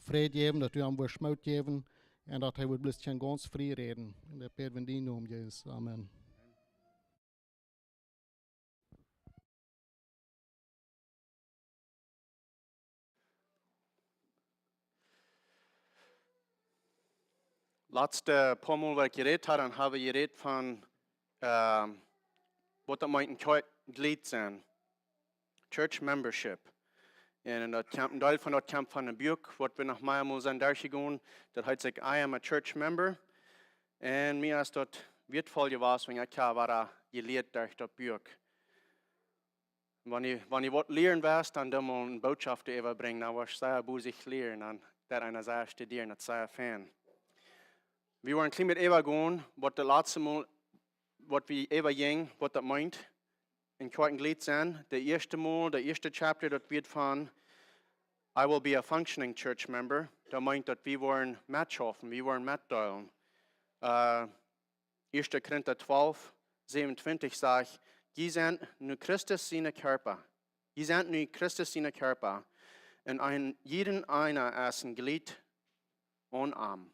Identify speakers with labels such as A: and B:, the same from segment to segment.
A: vrede geven, dat u hem weer schmout geven en dat hij wordt blijven ganz vrij reden. En dat bid we in die naam, Jezus. Amen.
B: Laatste paar Mal, waar ik geredet had, dan hebben we geredet van wat dat meint een glied zijn. Church membership. En dat kamp, een deel van dat kamp van de buik, wat we nog maar moeten zijn daar gegaan, dat heet zich I am a church member. En mij is dat wertvoll was, wenn ik war geleerd door dat buik. Wanneer je wat leren was, dan moet je een boodschap overbrengen, dan was het boezig leren, en dat een zaak studeren, dat zei fan. We waren klein met Eva gaan, wat de laatste Mal, wat we Eva ging, wat dat meint. In kort glied zijn, de eerste Mal, de eerste chapter, dat wird van I will be a functioning church member. Dat meint dat we waren matchoffen, we waren matdeulen. 1 Korinther 12, 27 zegt, je zijn nu Christus zijn Körper. Je zijn nu Christus zijn Körper. En jeden einer ist ein Glied und Arm.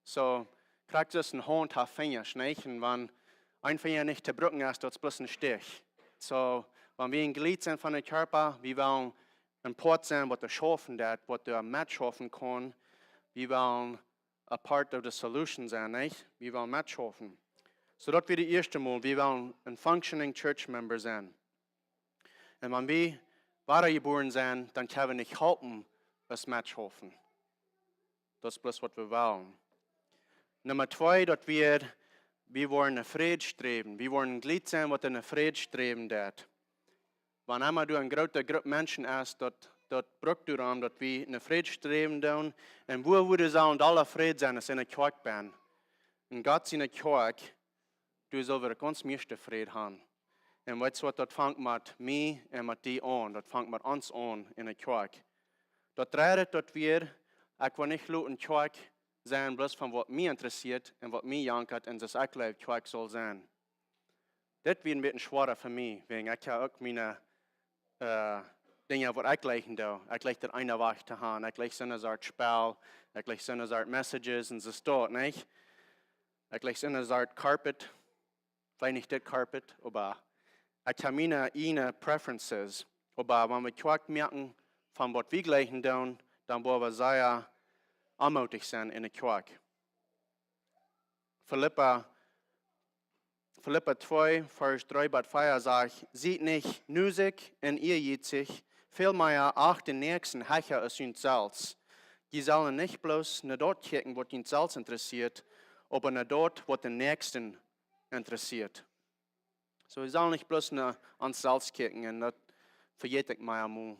B: So, krijgt dus een hand haar vingers, niet? En wanneer een vinger niet te brücken ist, dat is bloß een stich. So, wanneer we een glied zijn van de Körper, we willen een part zijn wat er schaffen dat, wat er met schaffen kan. We willen a part of the solution zijn, niet? We willen met schaffen. So, dat weer de eerste Mal, we willen een functioning church member zijn. En wanneer we wahre geboren zijn, dan kunnen we niet helpen als met schaffen. Dat is bloß wat we willen. Nummer 2, dat we worden naar vrede streven. We worden een glied zijn wat naar vrede streven dat. Wanneer du een grote groep mensen is, dat brukt du aan dat we naar vrede streven doen. En wo we zouden alle vrede zijn als in een kerk ben. En God in een kerk, du zullen ganz meeste vrede hebben. En weet je wat, dat vangt met mij en met die aan. Dat vangt met ons aan in een kerk. Dat redt dat we, ik wil niet een kerk zijn, bloß van wat mij interesseert en wat mij jankert en dus ik leef kerk zal zijn. Dat wordt een beetje zwaarder voor mij, want ik heb ook mijn dingen wat ik leggen doe. Ik leg er een wacht te gaan, ik leg zo'n soort spel, ik leg zo'n soort messages en zo staat, niet? Ik leg zo'n soort carpet, vielleicht nicht dit carpet, aber ich habe meine preferences. Aber wenn wir kerk merken, von was wir gleichen tun, dann wollen wir sehr anmutig sein in der kerk. Philippa 2, Vers 3 bis 4 sagt, seht nicht nüsig und ihr jitzig, vielmehr auch den Nächsten hecher als uns selbst. Die sollen nicht bloß nach dort kicken, was uns selbst interessiert, aber nach dort, was den Nächsten interessiert. So, wir sollen nicht bloß nach uns selbst kicken, und das vergeht ich mir einmal.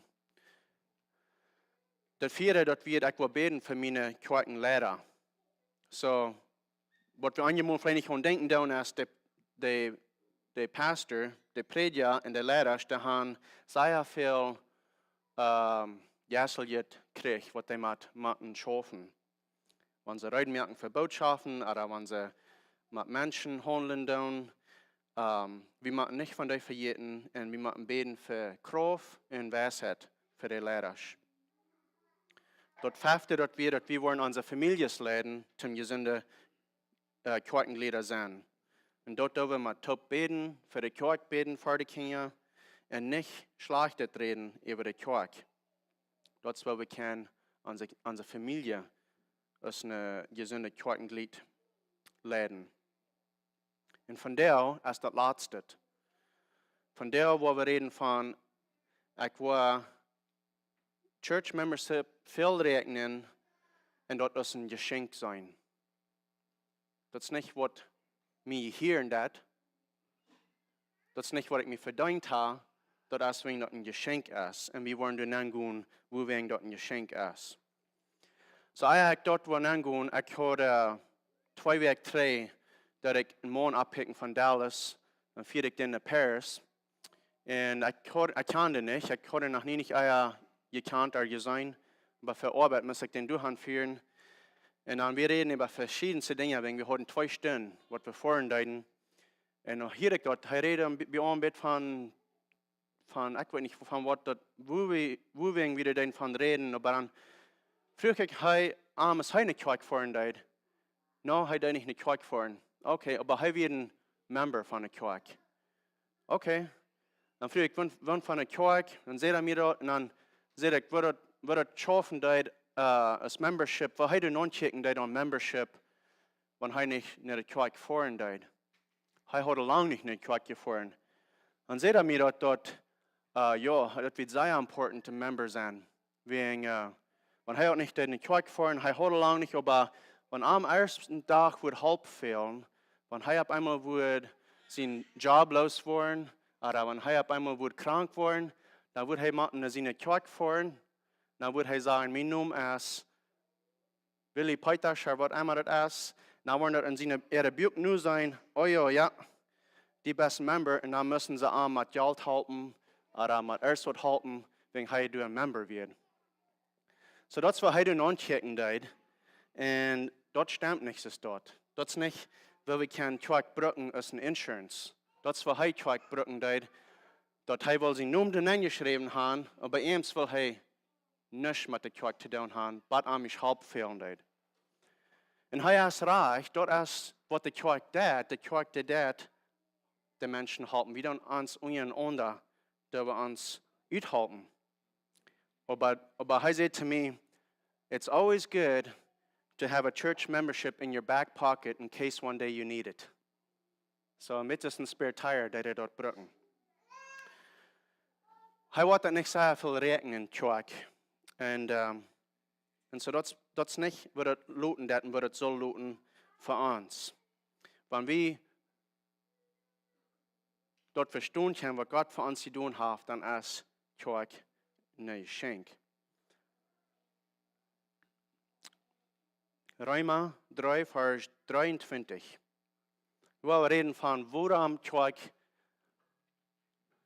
B: Das vierte, das wird ich will beten für meine Kirchenlehrer. So, was wir einmal vielleicht nicht denken tun, ist, der Pastor, der Prediger und der Lehrer, die haben sehr viel Jässeljet kriegt, was die mit schaffen. Wenn sie reden merken für Botschaften oder wenn sie mit Menschen handeln tun, wir machen nicht von denen vergeten und wir machen beten für Kraft und Weisheit für die Lehrer. Das fünfte, dass wir wollen unsere Familien leiten, zum gesunde Kirchenglieder sein. Und dort dürfen wir top beten, für die Kirche beten, für die Kinder, und nicht schlechtes reden über die Kirche. Dort wo wir können unsere Familie als eine gesunde Kirchenglied leiten. Und von der ist das Letzte. Von der, wo wir reden von, ich will Church Membership viel rechnen und das ist ein Geschenk sein. Das ist nicht, was mir hier und das. Das ist nicht, was ich mir verdient habe. Das ist, wenn das ein Geschenk ist. Und wir wollen dann gehen, wo wir das ein Geschenk ist. So, ich habe dort gehen, ich hatte 2 Wochen 3, dass ich einen Mann abpicken von Dallas, dann fiel ich dann nach Paris. Und ich kannte nicht, ich hatte noch nie gekannt oder gesehen, aber für Arbeit muss ich den durchführen. Und dann wir reden über verschiedenste Dinge, wenn wir hatten 2 Stunden, was wir vorhin deuten. Und noch hier dort, wir reden ein bisschen von, ich weiß nicht, von was, wo wir wieder von reden, aber dann Früher hij is hij niet kerk voor deed. No, hij deed niet kerk voor. Okay, aber hij werd een member van de kerk. Okay. Dan vroeg ik, wanneer van de kerk, dan zei hij mir dat, en dan zei ik, wat het schaffen deed als membership, wat hij doen checken deed aan membership, wanneer hij niet naar de kerk voor deed. Hij had lang niet naar de kerk gevoerd. Dan zei hij mir dat, ja, dat wird sehr important te member zijn. Wanneer hij ook niet naar de kerk voor, hij had lang niet, aber wanneer am ersten dag wordt halb fehlen, wanneer hij op einmal wordt zijn job los worden, oder wanneer hij op einmal wordt krank worden, dan wordt hij naar zijn kerk voeren, dan wordt hij zeggen, mijn naam is Willy, Plautdietsche, wat immer het is. Dan wordt er in zijn buik nu zijn, oh ja, die beste member, en dan müssen ze aan met geld helpen, oder met erst wat helpen, wenn hij een member wird. So dat is wat hij doen aanchecken deed. En dat stimmt niet zo dort. Dat is niet, weil we kunnen kerk brücken als een insurance. Dat is wat hij kerk brücken deed. Dat hij wil zijn naam erin geschreven hebben, maar bij hem wil hij niets met de kerk te doen hebben, wat aan mij halb fehlen deed. En hij is recht, dat is wat de kerk deed. De kerk deed de mensen helpen. We doen ons ondereinander, dat we ons uithelpen. Aber hij zei to me, it's always good to have a church membership in your back pocket in case one day you need it. So mit is een spare tire dat hij dat brücken. Hij wordt dat niet zo veel rekenen in kerk. En so dat is niet wat het loten dat en wat het zal loten voor ons. Wanneer we dat verstaan kunnen, wat God voor ons te doen heeft, dan is kerk een geschenk. Römer 3, vers 23. We willen reden van waarom kerk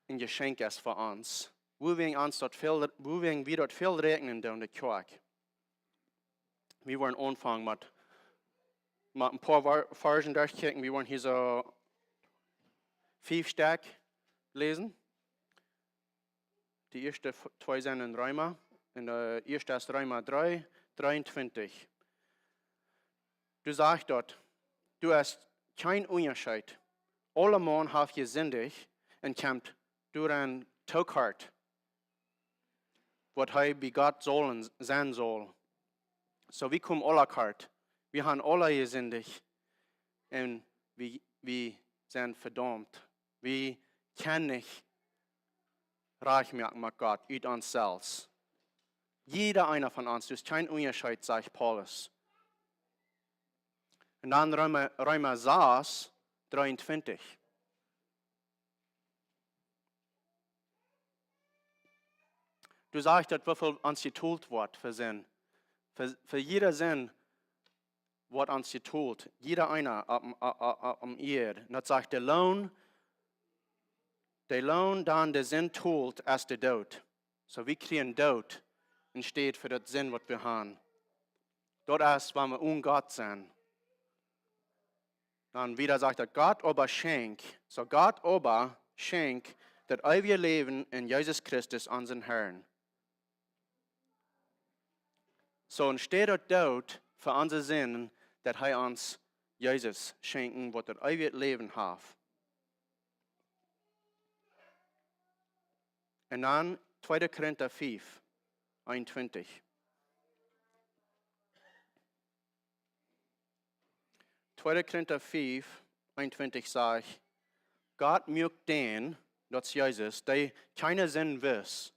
B: een geschenk is voor ons. Hoe we dat veel rekenen doen de kerk. We waren aanvang met een paar versen durchkijken. We waren hier zo 5 sterk lezen. De eerste 2 zijn in Römer. En de eerste is Römer 3, 23. Du sagst dort, du hast kein Unterschied. Alle Mann hat gesündigt und kommt durch ein Taughart, was er bei Gott sein soll. So wir kommen alle kart. Wir haben alle gesündigt und wir sind verdammt. Wir können nicht reich machen mit Gott, uit uns selbst. Jeder einer von uns, du hast kein Unterschied, sagt Paulus. Und dann Römer 6, 23. Du sagst, dass wieviel uns getult wird für Sinn. Für jeder Sinn wird uns getult. Jeder einer am Erd. Und das sagt, der Lohn dann der Sinn tut, ist der Tod. So wir kriegen Tod entsteht für das Sinn, was wir haben. Dort ist, wenn wir Gott sind. Dann wieder sagt er, Gott aber schenkt, so Gott aber schenkt das ewige Leben in Jesus Christus, unseren Herrn. So entsteht dort für unsere Sinn, dass er uns Jesus schenken, was das ewige Leben hat. Und dann 2. Korinther 5, 21. 2. Korinther 5, 21 sagt, Gott mögt den, das ist Jesus, der keine Sinn wiss,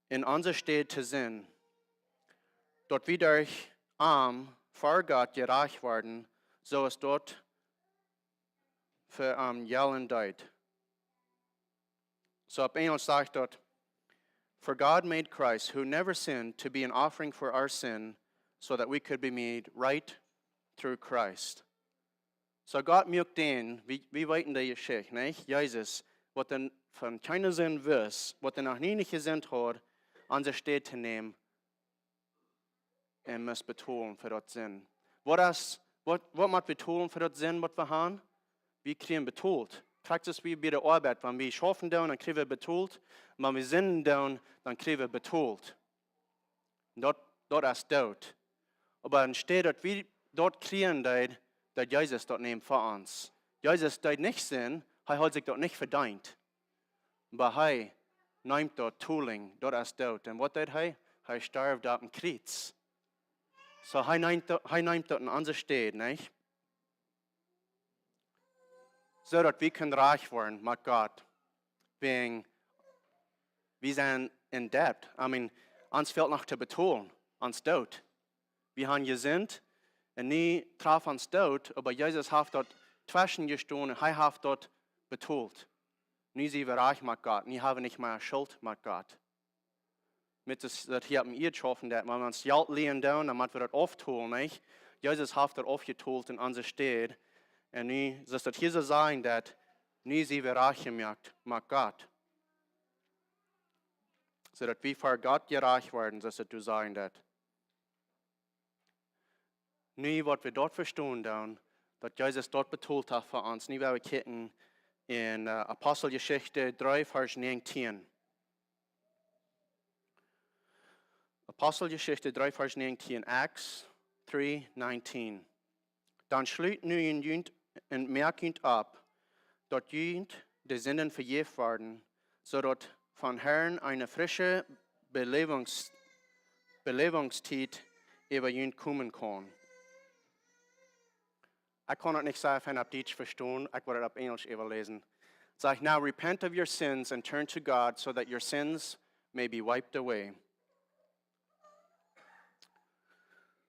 B: in unser Stadt zu sein, dort wir durch arm vor Gott gerecht werden, so ist dort für Jellen deut. So ab Englisch sagt dort, for God made Christ, who never sinned, to be an offering for our sin, so that we could be made right through Christ. So Gott mögt den, wie weit in der Geschichte, nicht? Jesus, was dann von keiner Sinn wiss, was dann noch nie nicht gesinnt hat, an der Stelle zu nehmen, und muss betonen für das Sinn. Was muss betonen für das Sinn, was wir haben? Wir kriegen betont. Praktisch wie bei der Arbeit, wenn wir schaffen, dann kriegen wir betont. Wenn wir sinnen, dann kriegen wir betont. Dort ist dood. Aber dann steht dort, wie dort kriegen, dass Jesus dort neben vor uns. Jesus dort nicht sehen, er hat sich dort nicht verdient. Aber er nimmt dort Tooling, dort ist dood. Und was tut er? Er stirbt auf dem Kreuz. So er nimmt dort in unser Stadt, nicht? So dass wir können reich werden mit Gott. Wir sind in Debt. Uns fehlt noch zu betonen, uns Tod. Wir haben gesinnt und nie traf uns Tod, aber Jesus hat dort zwischengestanden, er hat dort betont. Nie sind wir reich mit Gott, nie haben wir nicht mehr Schuld mit Gott. Mit das hier haben wir geschaffen, dass wenn wir uns Geld lehnen, dann müssen wir das aufholen, nicht? Jesus hat dort aufgeholt in unserer Stadt. Und nie, das ist hier so sein, dass nie sind wir reich mit Gott. So dass wir vor Gott gereich werden, das ist zu sagen, dass nie, was wir dort verstehen, dann, dass Jesus dort betont hat für uns, nie, weil wir kicken in Apostelgeschichte 3, Vers 19. Apostelgeschichte 3, Vers 19, Acts 3, 19. Dann schlut nu jünt und merkend ab, dort jünt die Sünden vergeben werden, so dort von Herrn eine frische Belebungszeit über jünt kommen kann. Ich kann es nicht sagen, wenn ich Plautdietsch verstehen, ich werde es auf Englisch überlesen. Sag, now repent of your sins and turn to God so that your sins may be wiped away.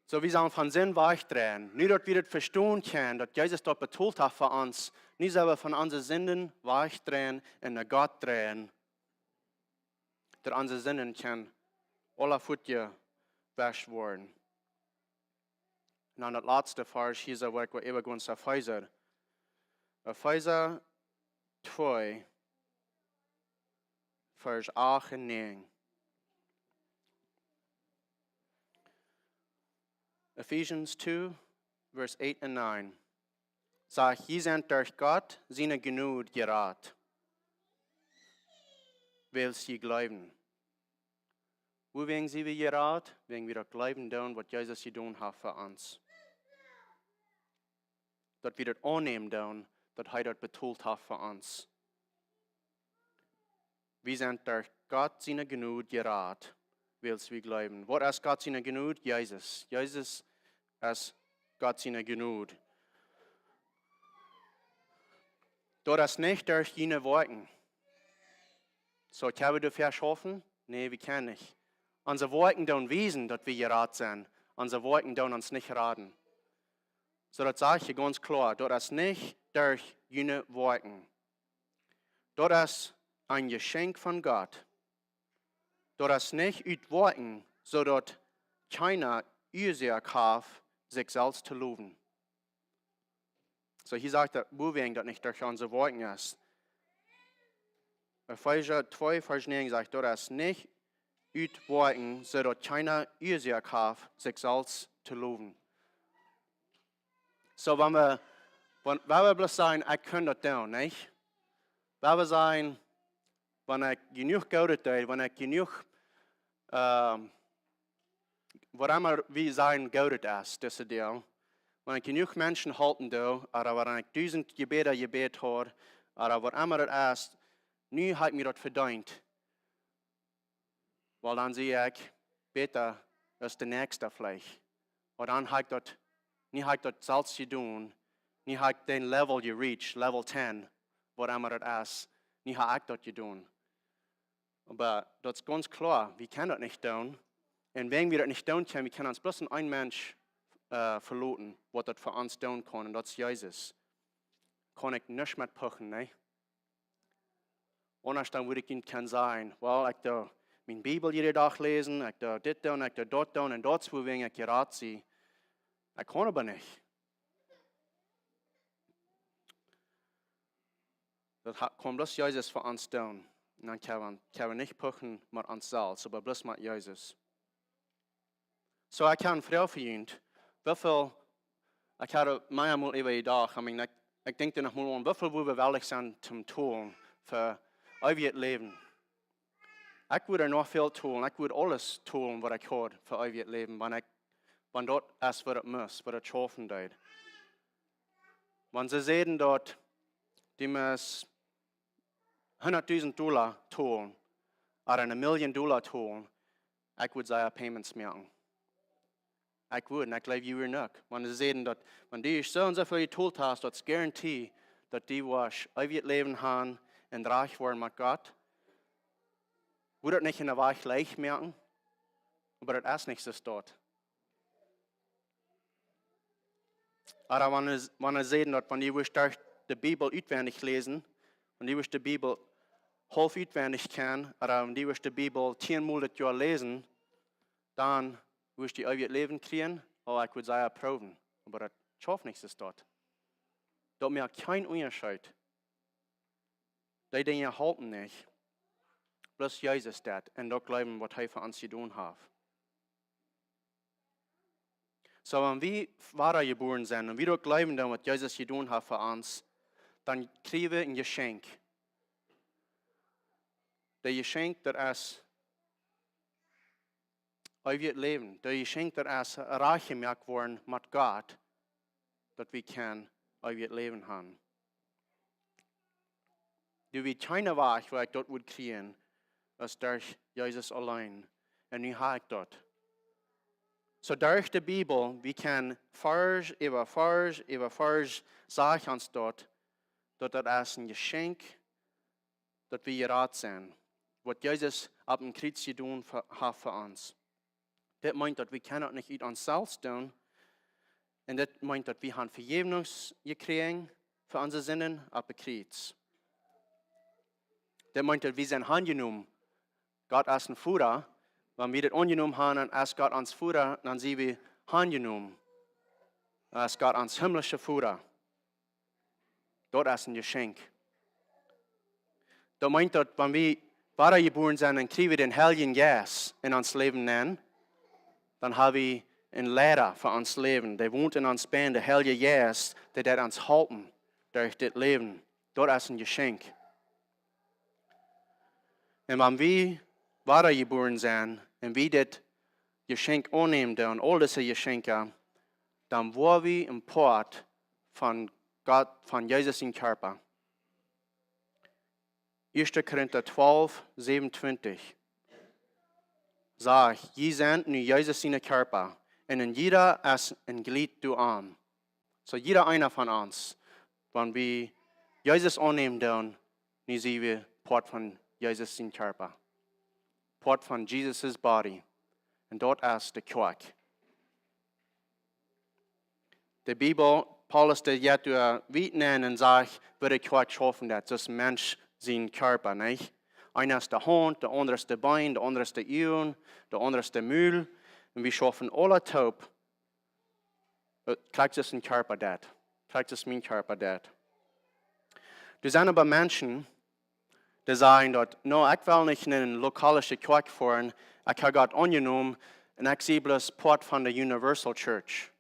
B: So wir sollen von Sinn weichdrehen. Nicht, dass wir das verstehen können, dass Jesus dort betont hat für uns. Nicht selber von unseren Sünden weichdrehen und nach Gott drehen. Dass unsere Sünden können alle Futter wasch werden. Und dann das letzte Vers, hier so wir übergehen zu Epheser. Epheser 2, Vers 8 und 9. Ephesians 2, Vers 8 und 9. Sagt, ihr seid durch Gott seine Gnade gerat, weil sie glauben. Wo wegen sie wir gerat? Wegen wir doch glauben tun, was Jesus getan hat für uns. Dass wir das annehmen tun, dass er das betont hat für uns. Wir sind durch Gott seine Gnade gerat, weil wir glauben. Was ist Gott seine Gnade? Jesus. Jesus ist Gott seine Gnade. Das ist nicht durch jene Worte. So, können wir verschaffen? Nein, wir können nicht. Unsere Worte tun wissen, dass wir gerat sind. Unsere Worte tun uns nicht raten. So, das sage ich ganz klar. Das ist nicht durch jene Worte. Das ist ein Geschenk von Gott. Das ist nicht mit Worten, so dass keiner Ursache hat, sich selbst zu loben. So, hier sagt er, wo wir das nicht durch unsere Worte ist. Epheser 2, Vers 9 sagt, das ist nicht mit Worten, so dass keiner Ursache hat, sich selbst zu loben. So, wenn wir bloß sagen, ich kann das tun, nicht? Wenn wir sagen, wenn ich genug Geld tue, wenn ich genug, was immer wir sagen, Geld ist, das ist der. Wenn ich genug Menschen halten tue, oder wenn ich 1000 Gebete habe, oder was immer das ist, nie hat mir das verdient. Weil dann sehe ich, besser als der Nächste vielleicht. Und dann hat das, nie hat das selbst getan, nie hat den Level gereached, Level 10, was immer das ist, nie hat ich das getan. Aber das ist ganz klar, wir können das nicht tun. Und wenn wir das nicht tun können, wir können uns bloß ein Mensch verloren, was das für uns tun kann, und das ist Jesus. Kann ich nicht mehr puchen, ne? Und dann würde ich Ihnen können sagen, well, ich da meine Bibel jeden Tag lesen, ich da das tun, ich da dort tun, und dort wo ich gerat sie. Ich kann aber nicht. Das kann bloß Jesus für uns tun. Und dann können wir nicht puchen mit uns selbst, aber bloß mit Jesus. So, ich kann Frau für ihn, wie viel, ich hatte mehrmals über die Tag, ich denke noch mal an, wie viel wir wirklich sind zum Tun für ewig Leben. Ik wil er nog veel doen. Ik wil alles doen wat ik hoor voor eeuwig leven. Wanneer dat is wat het moet, wat het schaffen doet. Wanneer ze zeggen dat die moet $100,000 doen, of $1 million doen, ik wil zeggen payments maken. Ik wil, en ik leef je weer nog. Wanneer ze zeggen dat, wanneer die zo en zo veel getoeld hast, dat is garantie dat die was eeuwig leven gaan en reich worden met God. Wil dat niet in de weg leicht merken, maar dat is niet zo staat. Aber wanneer ze zeggen dat wanneer je de Bibel uitwendig lezen, wanneer je de Bibel half uitwendig kennen, oder wanneer je de Bibel 10 dat jaar lezen, dan wil je die eeuwig leven krijgen, of ik wil zeggen proeven. Maar dat schafft niet zo staat. Dat maakt geen onderscheid. Die dingen halten niet. Bloß Jezus dat en dat geloven wat hij voor ons gedaan heeft. So, wenn wir wahrer geboren sind und wir auch glauben, was Jesus getan hat für uns, dann kriegen wir ein Geschenk. Das Geschenk, das ist ewiges Leben. Das Geschenk, das ist reich gemacht worden mit Gott, dass wir kein ewiges Leben haben. Du wirst keine Weg, wo ich dort würde kriegen, als durch Jesus allein. Und nu habe ich dort. So durch die Bibel, wir können Vers über Vers sagen uns dort, dass das ist ein Geschenk, dass wir gerat sind. Was Jesus ab dem Kreuz getan hat für uns. Das meint, dass wir können nicht in uns selbst tun. Und das meint, dass wir haben Vergebnis gekriegt für unsere Sünden ab dem Kreuz. Das meint, dass wir sind angenommen. Gott ist ein Führer. Wenn wir das angenommen haben, und als Gott uns Führer, dann sind wir angenommen. Als Gott uns himmlische Führer. Dort ist ein Geschenk. Das meint, dass wenn wir wahrer geboren sind, dann kriegen wir den Heiligen Geist in uns Leben nennen. Dann haben wir einen Lehrer für uns Leben. Der wohnt in uns Bein, der Heilige Geist, der uns halten durch das Leben. Dort ist ein Geschenk. Und wenn wir wahrer geboren sind, und wir das Geschenk annehmen, und all diese Geschenke, dann wollen wir ein Part von Gott, von Jesus im Körper. 1. Korinther 12, 27 sagt, je sind nu Jesus in Körper, und in jeder ist ein Glied du an. So jeder einer von uns, wenn wir Jesus annehmen, dann sind wir Part von Jesus im Körper. Part von Jesus' body. Und dort ist die Kirche. Die Bibel, Paulus, der jetzt weit nennen und sagt, wie die Kirche schaffen das. Das ist ein Mensch, sein Körper, nicht? Einer ist der Hand, der andere ist der Bein, der andere ist der Ohren, der andere ist der Müll. Und wir schaffen alle taub. Kriegt es ein Körper das? Kriegt es mein Körper das? Du sind aber Menschen, die sagen dort, no, ich will nicht in eine lokale Kirche fahren, ich habe Gott angenommen und ich sehe bloß Part von der Universal Church.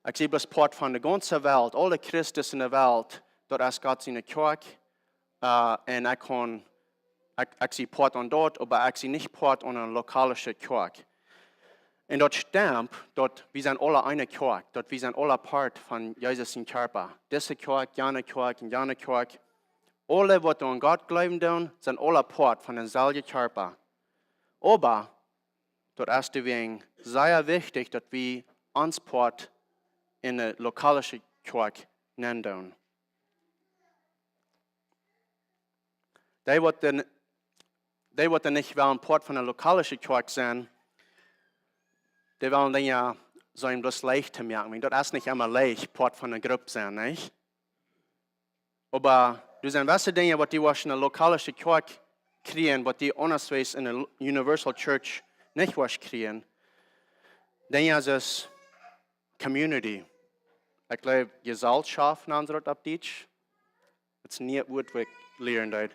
B: Ich sehe bloß Part von der ganzen Welt, alle Christen in der Welt, dort ist Gott seine Kirche und ich sehe Part an dort, aber ich sehe nicht Part an einer lokalen Kirche. Und dort stimmt, dort wir sind alle eine Kirche, dort wir sind alle Part von Jesus im Körper. Diese Kirche, jene Kirche und jene Kirche. Alle, die an Gott glauben, sind alle Part von demselben Körper. Aber, dort ist deswegen sehr wichtig, dass wir uns Part in der lokalen Kirche nennen. Die, die nicht wollen Part von der lokalen Kirche sein, die wollen dann ja so ein bisschen leicht zu merken. Das ist nicht immer leicht, Part von der Gruppe sein, nicht? Aber du sind was Dinge, was die in der lokalen Kirche kriegen, was die andersweise in der Universal Church nicht was kriegen. Dann ist es Community. Ich glaube, Gesellschaft nennt man das auf Deutsch. Das ist nie ein Wort, was ich lernen.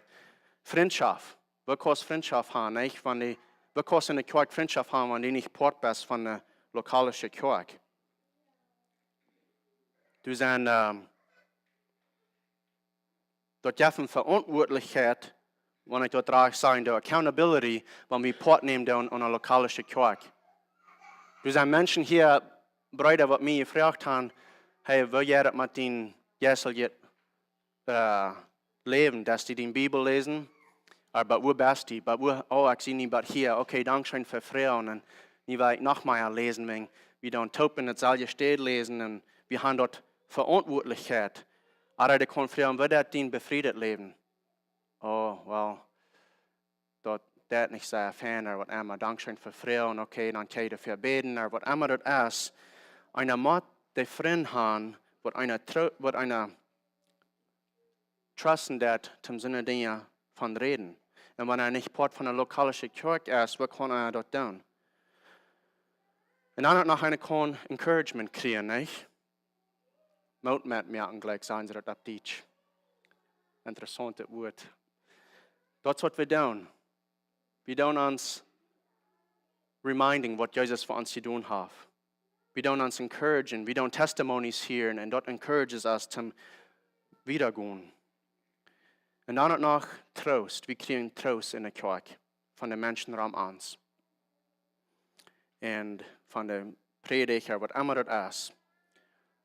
B: Freundschaft. Wir können Freundschaft haben, nicht? Wir können in der Kirche Freundschaft haben, wenn die nicht Part bist von der lokalen Kirche. Du sind dort haben Verantwortlichkeit, wanneer ik dat draag zijn, de accountability, wanneer we pot nemen dan aan een lokale kerk. Dus zijn mensen hier, Brüder, wat mij gevraagd hebben, hey, wil jij dat met die Jessel leven, dat die die Bibel lezen? Maar wo bist die? Oh, ik zie niet bij hier. Oké, dankzij voor vrouwen. En nu wil ik nog maar lezen, wenn we dan top in het zal je steed lezen en we hebben dort verantwoordelijkheid. Maar de kon vrouwen, wil dat die bevredigd leven? Oh, wel, dat niet zo fijn, wat immer dankzij voor vrouwen, oké, dan kan je ervoor beden, maar wat immer dat is, eine moet de vriend hebben, wat eine trusten dat, zum Sinne dingen van reden. En wanneer niet part van een lokale kerk is, wat kan hij dat doen? En dan nog een encouragement krijgen, niet? Moet met mij gelijk zijn ze dat op Plautdietsche. Interessant het woord. Dat is wat we doen. We doen ons reminding wat Jezus voor ons gedaan heeft. We doen ons encouraging. We doen testimonies hier en dat encourages us zum wiedergaan. En dan ook nog troost. We krijgen troost in de kerk van de mensen rond ons. En van de prediker, wat immer dat is.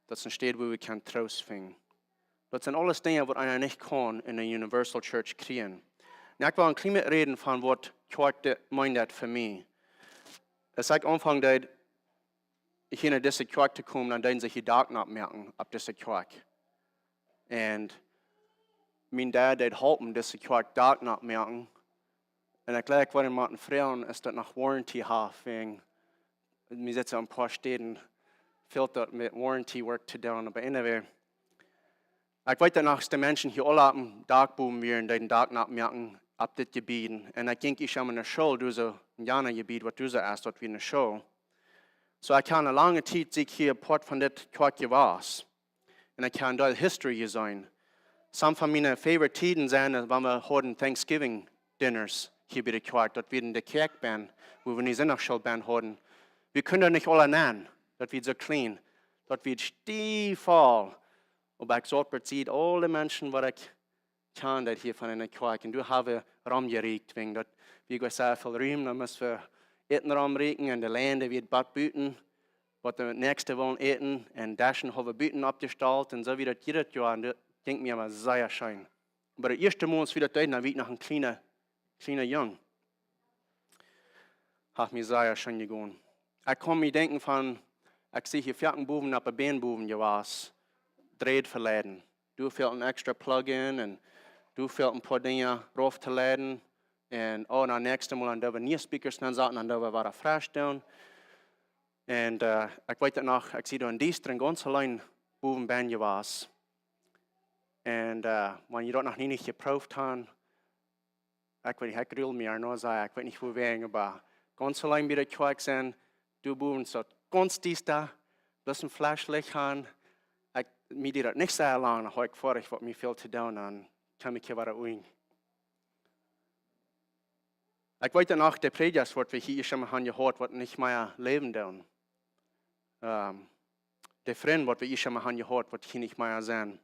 B: Dat is een stad waar we kan troost vinden. Dat zijn alles dingen wat je niet kan in een universal church krijgen. En ik wil een klein beetje reden van wat kerk meint voor mij. Als ik aanvang dat ik naar deze kerk te komen, dan denken ze je dag niet merken op deze kerk. En mijn dad deed helpen deze kerk dag niet merken. En ik lijk wat in mijn vrouwen is dat nog warranty heeft. We zitten een paar steden, veel dat met warranty werk te doen. Maar anyway, ik weet dat nog de mensen hier alle op een dagboom weer en die dag niet merken op dit gebied. En ik denk, ik ga naar school, dus een jaren gebied, wat dus is, dat we naar school. So ik kan een lange tijd zich hier part van dit kerkje was. En ik kan daar history zijn. Some van mijn favorite tijden zijn, wanneer we hadden Thanksgiving dinners hier bij de kerk, dat we in de kerk zijn, waar we niet in de school hadden. We kunnen niet alle nennen, dat we zo klein, dat we stiefel. Maar ik zorg ziet alle mensen wat ik kan dat hier van in de kerk. En du hebben rumgericht, dat we zo veel ruimte, dan moeten we eten rumreiken en de landen weer bad buiten, wat de nächste willen eten en dashen hebben we buiten opgesteld en zo wie dat jedes jaar. En dat denk mir maar sehr schön. Maar de eerste maand wie dat deed, dan wie ik nog een kleine jong. Hat mir sehr schön gegaan. Ik kon me denken van, ik zie hier 14 boven op een beenboven gewas, dreed verleden. Du fehlt een extra plug-in en du fehlt een paar dingen rauf te leiden. En oh, na nächste Mal, dan we niet speakers dan zaten, en dan we waren fresh doen. En ik weet het nog, ik zie daar een dienst en ganz alleen boven ben gewas. En wanneer je dat nog niet geproefd hebt, ik weet niet, ik rul meer, nou zei ik weet niet hoe we maar ganz alleen bij de kerk zijn, du boven zo ganz dies da, bisschen flashlicht gaan. Mij die dat niet zo lang, dan heb ik vorig wat mij veel te doen, en kan ik je wat doen. Ik weet nog, de predikas wat we hier schon mal gehoord, wat niet meer leven doen. De vriend wat we hier schon mal gehoord, wat hier niet meer zijn.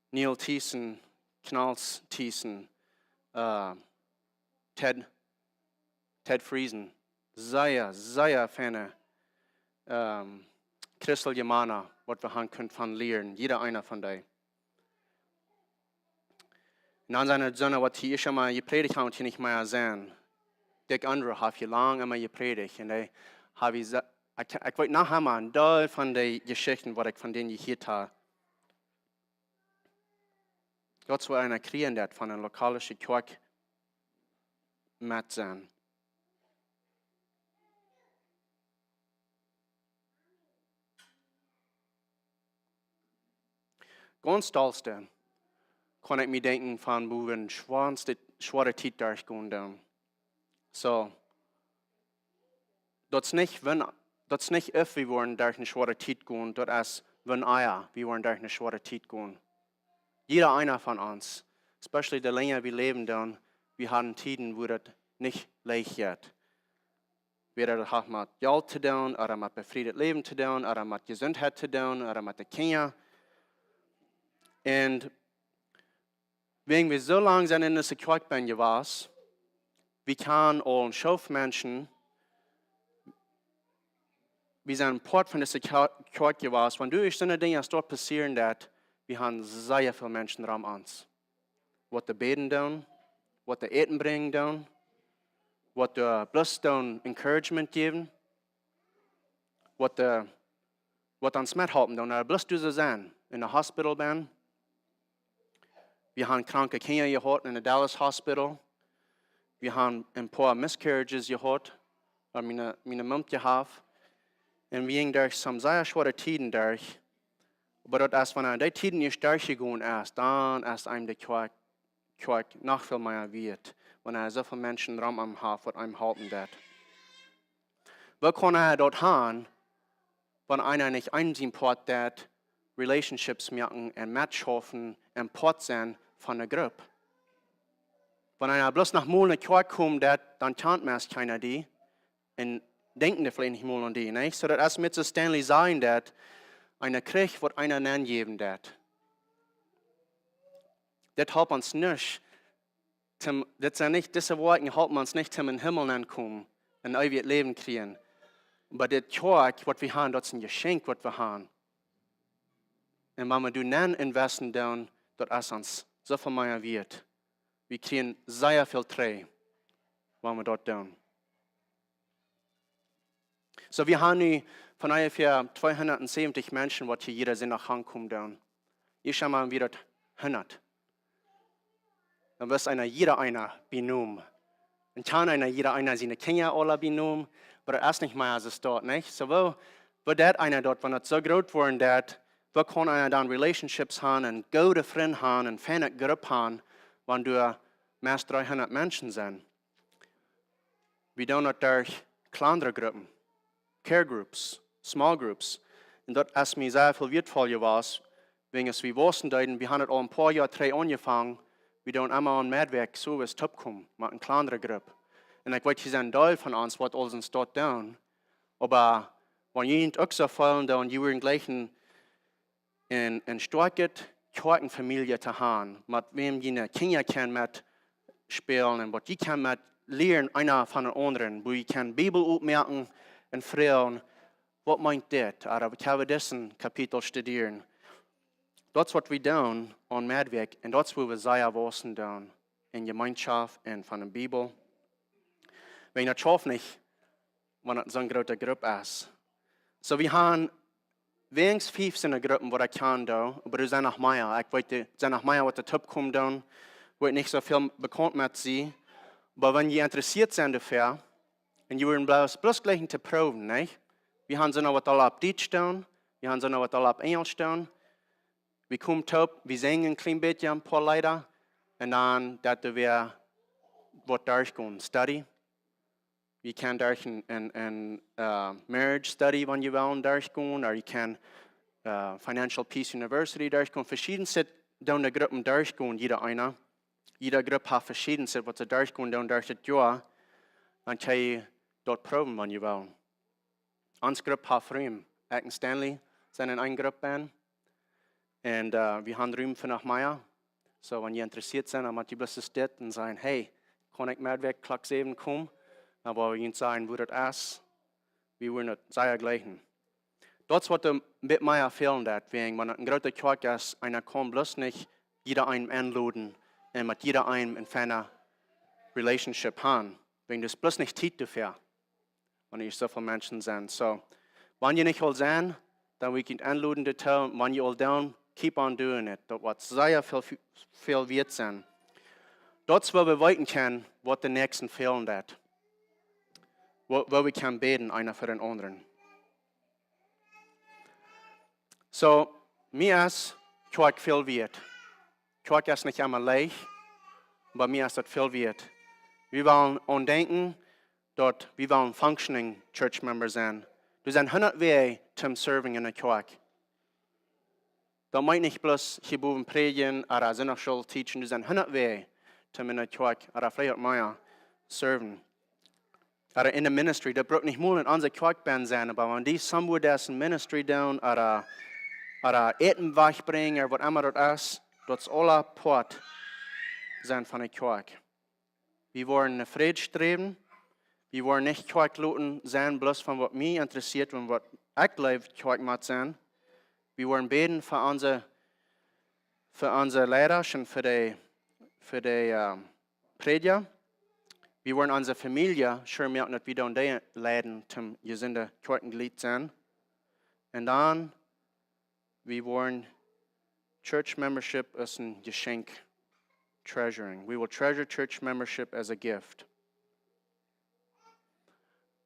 B: Neil Thiessen, Knals Thiessen, Ted Friesen, sehr fijne Christel Jemana, wat we gaan kunnen van leren, jeder einer van die. En dan zijn er zonnen wat hier schon mal gepredigt haben, die niet meer zijn. Dik andere heb je lang immer gepredigt. En die heb je, ik weet nog einmal een deel van die geschichten, wat ik van denen gehoord heb. God zou einer kriegen dat van een lokale kerk met zijn. Ganz stalste kon ik me denken van hoe we een zware tijd durchgaan doen. So, dat is niet of we worden durch een zware tijd gaan, dat is wanneer we worden durch een zware tijd gaan. Jeder einer von uns, especially de länger wir leben dann, wir haben Tiden, wo das nicht leicht wird. Weder das hat mit Geld zu tun, oder mit befriedet Leben zu tun, oder mit Gesundheit zu tun, oder mit den Kindern. Und Wegen wir so lange sind in dieser Kirche bin gewesen, wir können allen Schaufmenschen, wir sind ein Part von dieser Kirche gewesen. Wenn du so eine Dinge dort passieren, dass wir haben sehr viele Menschen rum uns. Was die beten tun, was die Eten bringen tun, was die bloß tun Encouragement geben, was uns mithelfen tun, bloß du so sein, in der Hospital bin. Wir haben kranke Kinder gehabt in der Dallas Hospital. Wir haben ein paar Miscarriages gehabt, meine Mutter gehabt. Und wir gingen durch some sehr schwere Tiden durch. Aber erst wenn die Tiden nicht durchgegangen ist, dann ist einem die Kirche noch viel mehr wird. Wenn so viele Menschen rum am Hafen, was einem halten wird. Wir können dort haben, wenn einer nicht einsehen Part dat Relationships machen und Match hoffen und Part sein von der Gruppe. Wenn einer bloß nach mal in die Kirche kommt, dann kennt man keiner die. Und denken die vielleicht nicht mal an die, nicht? So dass es mit so Stanley sein, dass einer kriegt, was einer nennen geben wird. Das hilft uns nicht, das sind nicht, diese Worte helfen uns nicht, zum Himmel ankommen, ein ewiges Leben kriegen. Aber das Kirche, was wir haben, das ist ein Geschenk, was wir haben. Und wenn wir dann investieren, dort ist uns so viel mehr wird. Wir kriegen sehr viel Treu, wenn wir dort tun. So, wir haben nu von ungefähr 270 Menschen, die hier jeder nach Hause kommen. Ich schaue mal wieder 100. Dann wird jeder einer benommen. Und kann jeder einer seine Kinder alle benommen, aber das ist nicht mehr als es dort, nicht? So, wo das einer dort, wenn das so groß worden ist, wo kann einer dann Relationships haben und gute Freunde haben und eine Gruppe haben, wenn du mehr als 300 Menschen sind? Wir tun das durch kleinere Gruppen. Care Groups, Small Groups. Und dort ist mir sehr viel wertvoll gewesen, wegen es wir wussten, wir haben auch ein paar Jahre angefangen, wir tun immer an Medwerk so wie es top kommen, mit einer kleineren Gruppe. Und ich weiß, sie sind ein Teil von uns, was uns dort tun. Aber wenn jemand auch so fallen, dann wir in gleichen in starke Kirchenfamilie zu haben, mit wem jene Kinder können mit spielen und was die können mit lernen, einer von den anderen, wo ich kann Bibel aufmerken und fragen, was meint das? Oder ich habe diesen Kapitel studieren. Das ist, was wir tun an Medweg und das, wo wir sehr wissen tun, in Gemeinschaft und von der Bibel. Wenn das schafft nicht, wenn es so eine große Gruppe ist. So, wir haben wenigstens 5 in der Gruppe, wo ich kann, aber du sind noch mehr. Ich weiß, sind noch mehr, was der Typ kommt, wo ich nicht so viel bekannt mit sie. Aber wenn ihr interessiert seid dafür, und ihr wollt bloß gleich zu proben, nicht? Wir haben so noch was alle auf Deutsch tun, wir haben so noch was alle auf Englisch tun. Wir kommen top, wir singen ein klein bisschen, ein paar Leute, und dann, dass wir was durchgehen, Study. Wir können durch ein Marriage Study, wenn ihr wollt, durchgehen, oder ihr könnt Financial Peace University durchgehen. Verschiedenste der Gruppen durchgehen, jeder einer. Jede Gruppe hat verschiedenste, was sie durchgehen, durch das Jahr. Dann könnt ihr dort proben, wenn ihr wollt. Unsere Gruppe hat Raum. Ich und Stanley sind in einer Gruppe. Und wir haben Raum für noch mehr. So, wenn ihr interessiert seid, dann macht ihr bloß das und sagen, hey, kann ich mit weg, Klock 7 kommen? Aber wir sagen, wo das ist, wir wollen das sehr gleichen. Das, was mit mir fehlen wird, wenn man ein großer Kirche ist, einer kann bloß nicht jeder einen einladen und mit jeder einen in einer Relationship haben. Wenn das bloß nicht Zeit dafür, wenn ich so viele Menschen sind. So, wenn ihr nicht all sein, dann wir können einladen, wenn ihr all down, keep on doing it. Das wird sehr viel wert sein. Das, wo wir weiten können, was den nächsten fehlen wird. Wo wir können beten, einer für den anderen. So, mir ist Kirche viel wert. Kirche ist nicht immer leicht, aber mir ist das viel wert. Wir wollen andenken, dort wir wollen functioning Church Members sein. Du sind 100 Wege zum Serving in der Kirche. Da meint nicht bloß hier oben predigen oder Sonntagsschule teachen, du sind 100 Wege zum in der Kirche oder vielleicht mehr serven. Oder in der Ministry, das braucht nicht nur in unserer Kirche sein, aber wenn die somewhere das in Ministry down oder Eten wegbringen oder was immer das ist alle Part zijn van de kerk. We worden een vrede streven. We worden niet kerkloten zijn, bloos van wat mij interesseert en wat ik leef kerk moet zijn. We worden beden voor onze leiders en voor de prediger. We worden onze familie sure merken dat we dan die leiden zum gezinde kerkenglied zijn. En dan, we worden church membership as een geschenk treasuring. We will treasure church membership as a gift.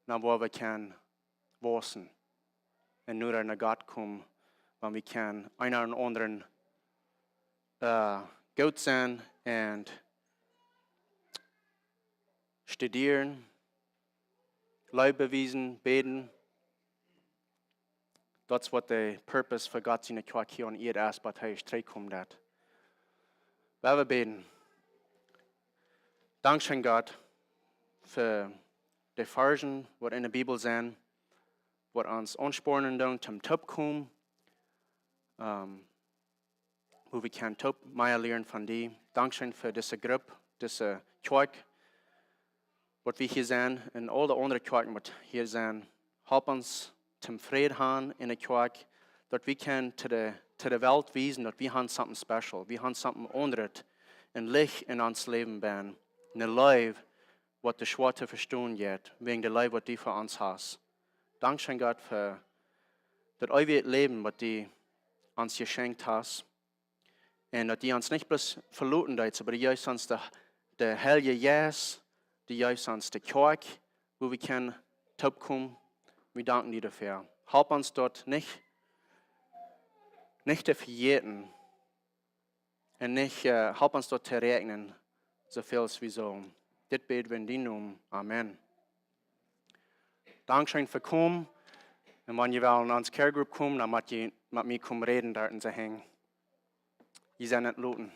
B: Nou, waar we kan wosen. En nu naar God komen, waar we kan een en anderen goed zijn en studieren, Leib bewijzen, beten. Dat is wat de purpose voor God zijn kerk hier on earth is, wat hij is terugkomt dat. We beten. Dankzij God voor de versen, wat in de Bibel zijn, wat ons aansporen doen, zum top komen, hoe we kan top meer leren van die. Dankzij voor deze groep, deze kerk, wat we hier zijn, en alle andere kerken wat hier zijn. Help ons zum vrede gaan in de kerk, dat we kan to de wereld wijzen, dat we hebben something special, we hebben something anderes, en licht in ons leven ben, een leven wat de schwer te verstaan gaat, wegen de leven wat die voor ons has. Dankzij God voor dat eeuwige leven wat die ons geschenkt has, en dat die ons niet bloß verloren deed, maar juist ons de heilige Jas, die juist ons de kerk, wo we kan topkomen. Wir danken dir dafür. Help uns dort nicht zu vergessen und nicht, help uns dort zu regnen, so viel als wir sollen. Das beten wir in deinem Namen. Amen. Dankeschön für kommen. Und wenn ihr in unsere Care Group kommt, dann mit mir kommen reden, dort in sie hängen. Ihr seid nicht looten.